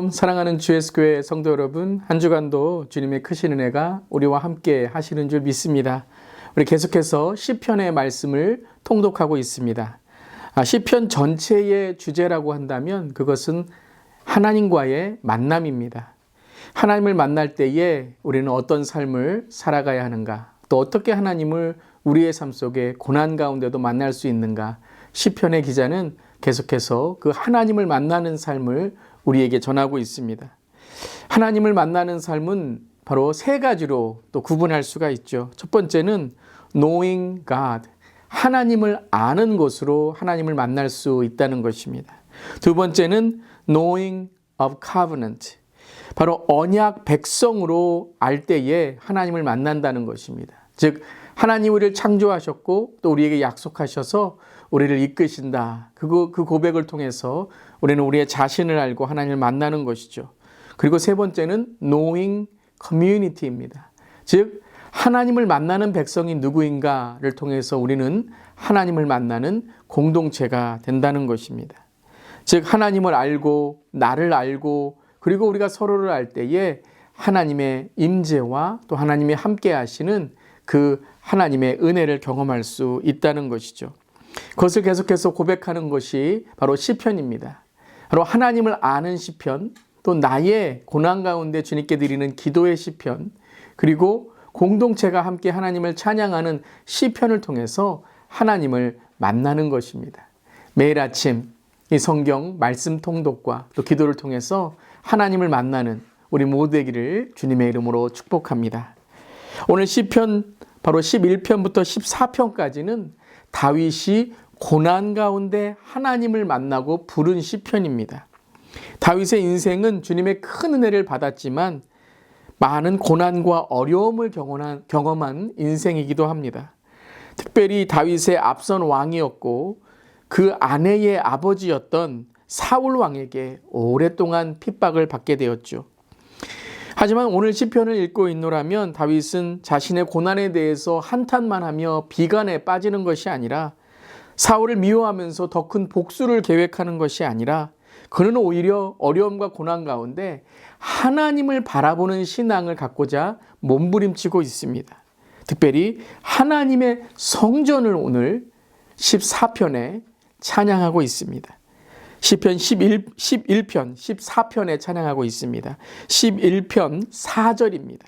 샬롬, 사랑하는 GS교회 성도 여러분, 한 주간도 주님의 크신 은혜가 우리와 함께 하시는 줄 믿습니다. 우리 계속해서 시편의 말씀을 통독하고 있습니다. 시편 전체의 주제라고 한다면 그것은 하나님과의 만남입니다. 하나님을 만날 때에 우리는 어떤 삶을 살아가야 하는가, 또 어떻게 하나님을 우리의 삶 속에 고난 가운데도 만날 수 있는가, 시편의 기자는 계속해서 그 하나님을 만나는 삶을 우리에게 전하고 있습니다. 하나님을 만나는 삶은 바로 세 가지로 또 구분할 수가 있죠. 첫 번째는 knowing God, 하나님을 아는 것으로 하나님을 만날 수 있다는 것입니다. 두 번째는 knowing of covenant, 바로 언약 백성으로 알 때에 하나님을 만난다는 것입니다. 즉 하나님 우리를 창조하셨고 또 우리에게 약속하셔서 우리를 이끄신다. 그 고백을 통해서 우리는 우리의 자신을 알고 하나님을 만나는 것이죠. 그리고 세 번째는 knowing community입니다. 즉 하나님을 만나는 백성이 누구인가를 통해서 우리는 하나님을 만나는 공동체가 된다는 것입니다. 즉 하나님을 알고 나를 알고 그리고 우리가 서로를 알 때에 하나님의 임재와 또 하나님이 함께 하시는 그 하나님의 은혜를 경험할 수 있다는 것이죠. 그것을 계속해서 고백하는 것이 바로 시편입니다. 바로 하나님을 아는 시편, 또 나의 고난 가운데 주님께 드리는 기도의 시편, 그리고 공동체가 함께 하나님을 찬양하는 시편을 통해서 하나님을 만나는 것입니다. 매일 아침 이 성경 말씀 통독과 또 기도를 통해서 하나님을 만나는 우리 모두 되기를 주님의 이름으로 축복합니다. 오늘 시편 바로 11편부터 14편까지는 다윗이 고난 가운데 하나님을 만나고 부른 시편입니다. 다윗의 인생은 주님의 큰 은혜를 받았지만 많은 고난과 어려움을 경험한 인생이기도 합니다. 특별히 다윗의 앞선 왕이었고 그 아내의 아버지였던 사울 왕에게 오랫동안 핍박을 받게 되었죠. 하지만 오늘 시편을 읽고 있노라면 다윗은 자신의 고난에 대해서 한탄만 하며 비관에 빠지는 것이 아니라 사울을 미워하면서 더 큰 복수를 계획하는 것이 아니라 그는 오히려 어려움과 고난 가운데 하나님을 바라보는 신앙을 갖고자 몸부림치고 있습니다. 특별히 하나님의 성전을 오늘 14편에 찬양하고 있습니다. 시편 11편, 14편에 찬양하고 있습니다. 11편 4절입니다.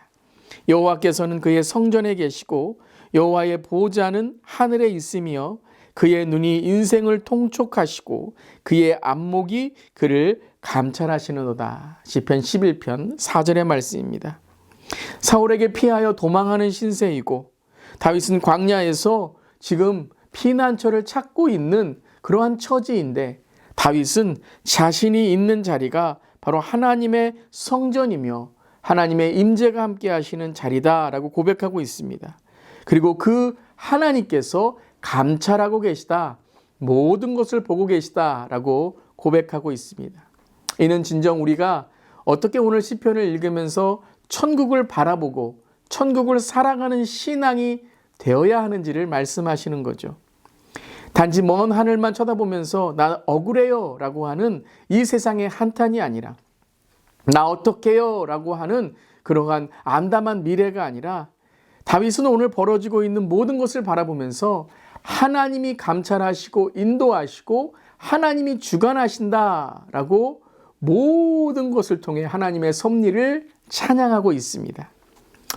여호와께서는 그의 성전에 계시고 여호와의 보좌는 하늘에 있으며 그의 눈이 인생을 통촉하시고 그의 안목이 그를 감찰하시는도다. 시편 11편 4절의 말씀입니다. 사울에게 피하여 도망하는 신세이고 다윗은 광야에서 지금 피난처를 찾고 있는 그러한 처지인데 다윗은 자신이 있는 자리가 바로 하나님의 성전이며 하나님의 임재가 함께 하시는 자리다라고 고백하고 있습니다. 그리고 그 하나님께서 감찰하고 계시다, 모든 것을 보고 계시다라고 고백하고 있습니다. 이는 진정 우리가 어떻게 오늘 시편을 읽으면서 천국을 바라보고 천국을 살아가는 신앙이 되어야 하는지를 말씀하시는 거죠. 단지 먼 하늘만 쳐다보면서 나 억울해요 라고 하는 이 세상의 한탄이 아니라 나 어떡해요 라고 하는 그러한 암담한 미래가 아니라 다윗은 오늘 벌어지고 있는 모든 것을 바라보면서 하나님이 감찰하시고 인도하시고 하나님이 주관하신다라고 모든 것을 통해 하나님의 섭리를 찬양하고 있습니다.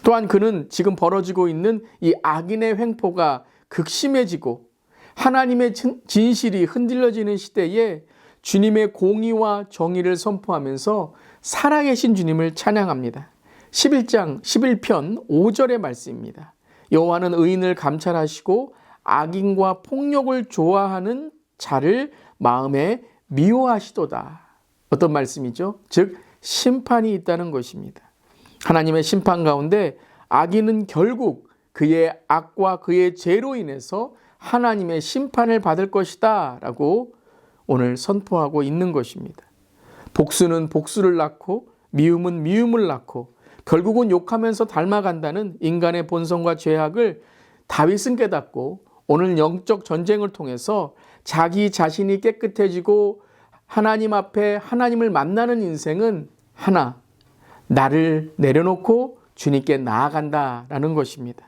또한 그는 지금 벌어지고 있는 이 악인의 횡포가 극심해지고 하나님의 진실이 흔들려지는 시대에 주님의 공의와 정의를 선포하면서 살아계신 주님을 찬양합니다. 11편 5절의 말씀입니다. 여호와는 의인을 감찰하시고 악인과 폭력을 좋아하는 자를 마음에 미워하시도다. 어떤 말씀이죠? 즉 심판이 있다는 것입니다. 하나님의 심판 가운데 악인은 결국 그의 악과 그의 죄로 인해서 하나님의 심판을 받을 것이다 라고 오늘 선포하고 있는 것입니다. 복수는 복수를 낳고 미움은 미움을 낳고 결국은 욕하면서 닮아간다는 인간의 본성과 죄악을 다윗은 깨닫고 오늘 영적 전쟁을 통해서 자기 자신이 깨끗해지고 하나님 앞에 하나님을 만나는 인생은 하나, 나를 내려놓고 주님께 나아간다라는 것입니다.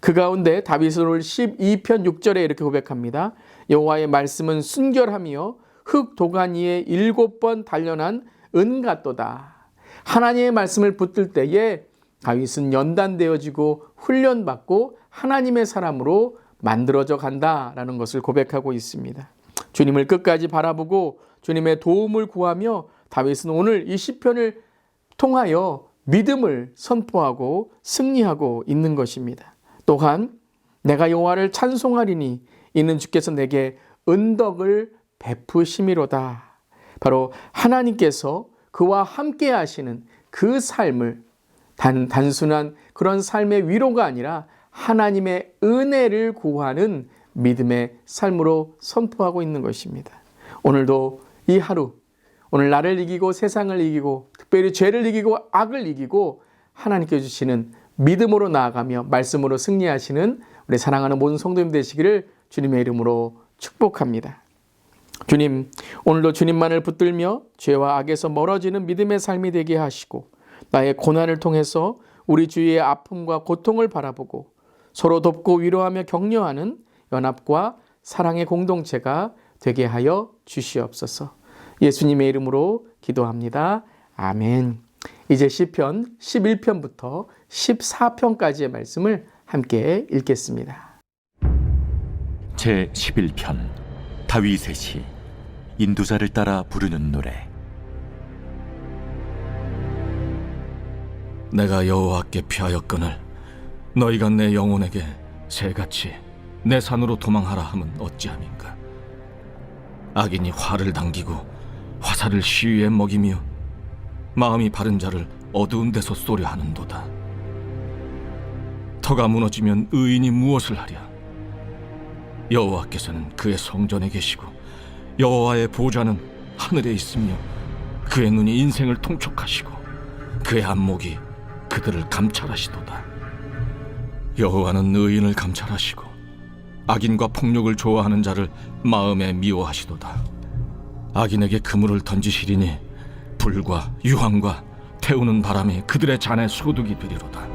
그 가운데 다윗은 오늘 12편 6절에 이렇게 고백합니다. 여호와의 말씀은 순결하며 흙 도가니 위에 7번 단련한 은 같도다. 하나님의 말씀을 붙들 때에 다윗은 연단되어지고 훈련받고 하나님의 사람으로 만들어져 간다라는 것을 고백하고 있습니다. 주님을 끝까지 바라보고 주님의 도움을 구하며 다윗은 오늘 이 시편을 통하여 믿음을 선포하고 승리하고 있는 것입니다. 또한 내가 여호와를 찬송하리니 이는 주께서 내게 은덕을 베푸심이로다. 바로 하나님께서 그와 함께 하시는 그 삶을 단순한 그런 삶의 위로가 아니라 하나님의 은혜를 구하는 믿음의 삶으로 선포하고 있는 것입니다. 오늘도 이 하루, 오늘 나를 이기고 세상을 이기고 특별히 죄를 이기고 악을 이기고 하나님께 주시는 믿음으로 나아가며 말씀으로 승리하시는 우리 사랑하는 모든 성도님 되시기를 주님의 이름으로 축복합니다. 주님, 오늘도 주님만을 붙들며 죄와 악에서 멀어지는 믿음의 삶이 되게 하시고 나의 고난을 통해서 우리 주위의 아픔과 고통을 바라보고 서로 돕고 위로하며 격려하는 연합과 사랑의 공동체가 되게 하여 주시옵소서. 예수님의 이름으로 기도합니다. 아멘. 이제 시편 11편부터 14편까지의 말씀을 함께 읽겠습니다. 제11편 다윗의 시 인도자를 따라 부르는 노래. 내가 여호와께 피하였거늘 너희가 내 영혼에게 새같이 내 산으로 도망하라 함은 어찌함인가. 악인이 활을 당기고 화살을 시위에 먹이며 마음이 바른 자를 어두운 데서 쏘려 하는도다. 터가 무너지면 의인이 무엇을 하랴. 여호와께서는 그의 성전에 계시고 여호와의 보좌는 하늘에 있으며 그의 눈이 인생을 통촉하시고 그의 안목이 그들을 감찰하시도다. 여호와는 의인을 감찰하시고 악인과 폭력을 좋아하는 자를 마음에 미워하시도다. 악인에게 그물을 던지시리니 불과 유황과 태우는 바람이 그들의 잔에 소득이 되리로다.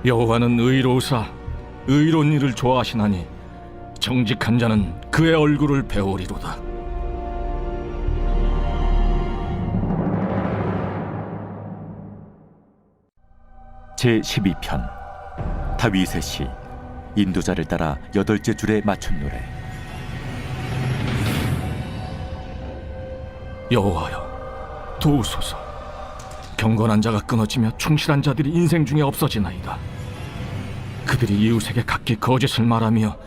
여호와는 의로우사 의로운 일을 좋아하시나니 정직한 자는 그의 얼굴을 배우리로다. 제12편 다윗의 시 인도자를 따라 8째 줄에 맞춘 노래. 여호와여 도우소서. 경건한 자가 끊어지며 충실한 자들이 인생 중에 없어지나이다. 그들이 이웃에게 각기 거짓을 말하며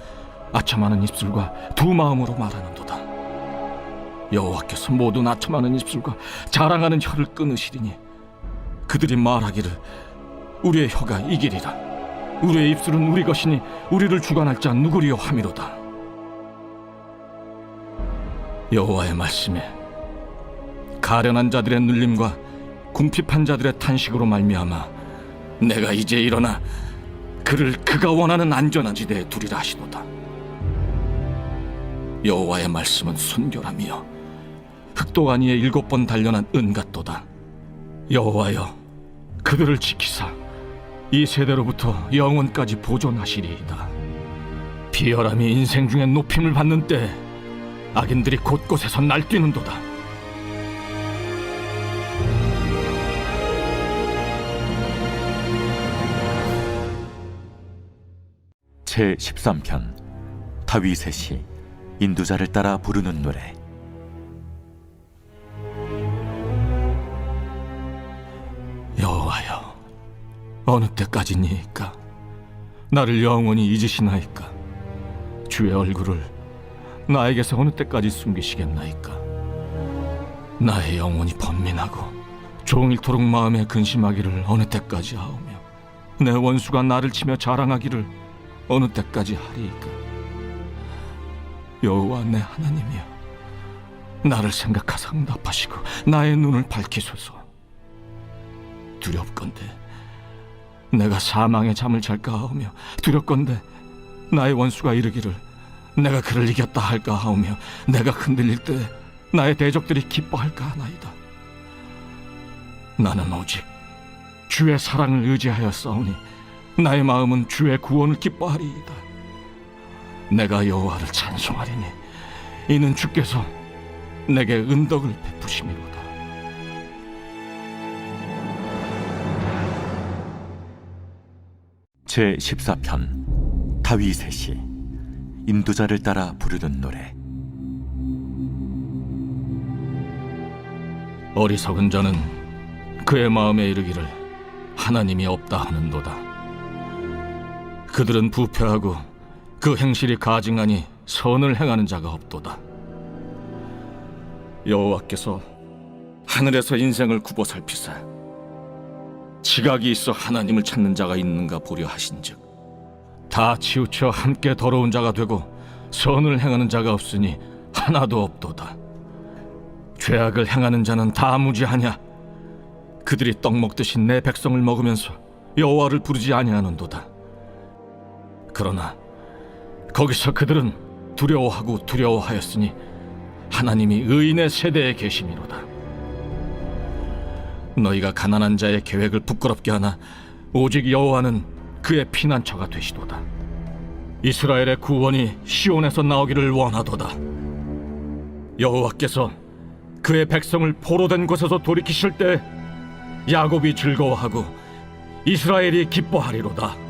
아첨하는 입술과 두 마음으로 말하는도다. 여호와께서 모든 아첨하는 입술과 자랑하는 혀를 끊으시리니 그들이 말하기를 우리의 혀가 이기리라. 우리의 입술은 우리 것이니 우리를 주관할 자 누구리요 함이로다. 여호와의 말씀에 가련한 자들의 눌림과 궁핍한 자들의 탄식으로 말미암아 내가 이제 일어나 그를 그가 원하는 안전한 지대에 두리라 하시도다. 여호와의 말씀은 순결하며 흑도가니에 7번 단련한 은 같도다. 여호와여 그들을 지키사 이 세대로부터 영원까지 보존하시리이다. 비열함이 인생 중에 높임을 받는 때 악인들이 곳곳에서 날뛰는도다. 제13편 다윗의 시 인도자를 따라 부르는 노래. 여호와여 어느 때까지니이까 나를 영원히 잊으시나이까. 주의 얼굴을 나에게서 어느 때까지 숨기시겠나이까. 나의 영혼이 번민하고 종일토록 마음에 근심하기를 어느 때까지 하오며 내 원수가 나를 치며 자랑하기를 어느 때까지 하리이까. 여호와 내 하나님이여 나를 생각하사 응답하시고 나의 눈을 밝히소서. 두렵건대 내가 사망의 잠을 잘까 하오며 두렵건대 나의 원수가 이르기를 내가 그를 이겼다 할까 하오며 내가 흔들릴 때 나의 대적들이 기뻐할까 하나이다. 나는 오직 주의 사랑을 의지하여 싸우니 나의 마음은 주의 구원을 기뻐하리이다. 내가 여호와를 찬송하리니 이는 주께서 내게 은덕을 베푸심이로다. 제14편 다윗의 시 인도자를 따라 부르는 노래. 어리석은 자는 그의 마음에 이르기를 하나님이 없다 하는도다. 그들은 부패하고 그 행실이 가증하니 선을 행하는 자가 없도다. 여호와께서 하늘에서 인생을 굽어 살피사 지각이 있어 하나님을 찾는 자가 있는가 보려 하신즉 다 치우쳐 함께 더러운 자가 되고 선을 행하는 자가 없으니 하나도 없도다. 죄악을 행하는 자는 다 무지하냐? 그들이 떡 먹듯이 내 백성을 먹으면서 여호와를 부르지 아니하는도다. 그러나 거기서 그들은 두려워하고 두려워하였으니 하나님이 의인의 세대에 계심이로다. 너희가 가난한 자의 계획을 부끄럽게 하나 오직 여호와는 그의 피난처가 되시도다. 이스라엘의 구원이 시온에서 나오기를 원하도다. 여호와께서 그의 백성을 포로된 곳에서 돌이키실 때 야곱이 즐거워하고 이스라엘이 기뻐하리로다.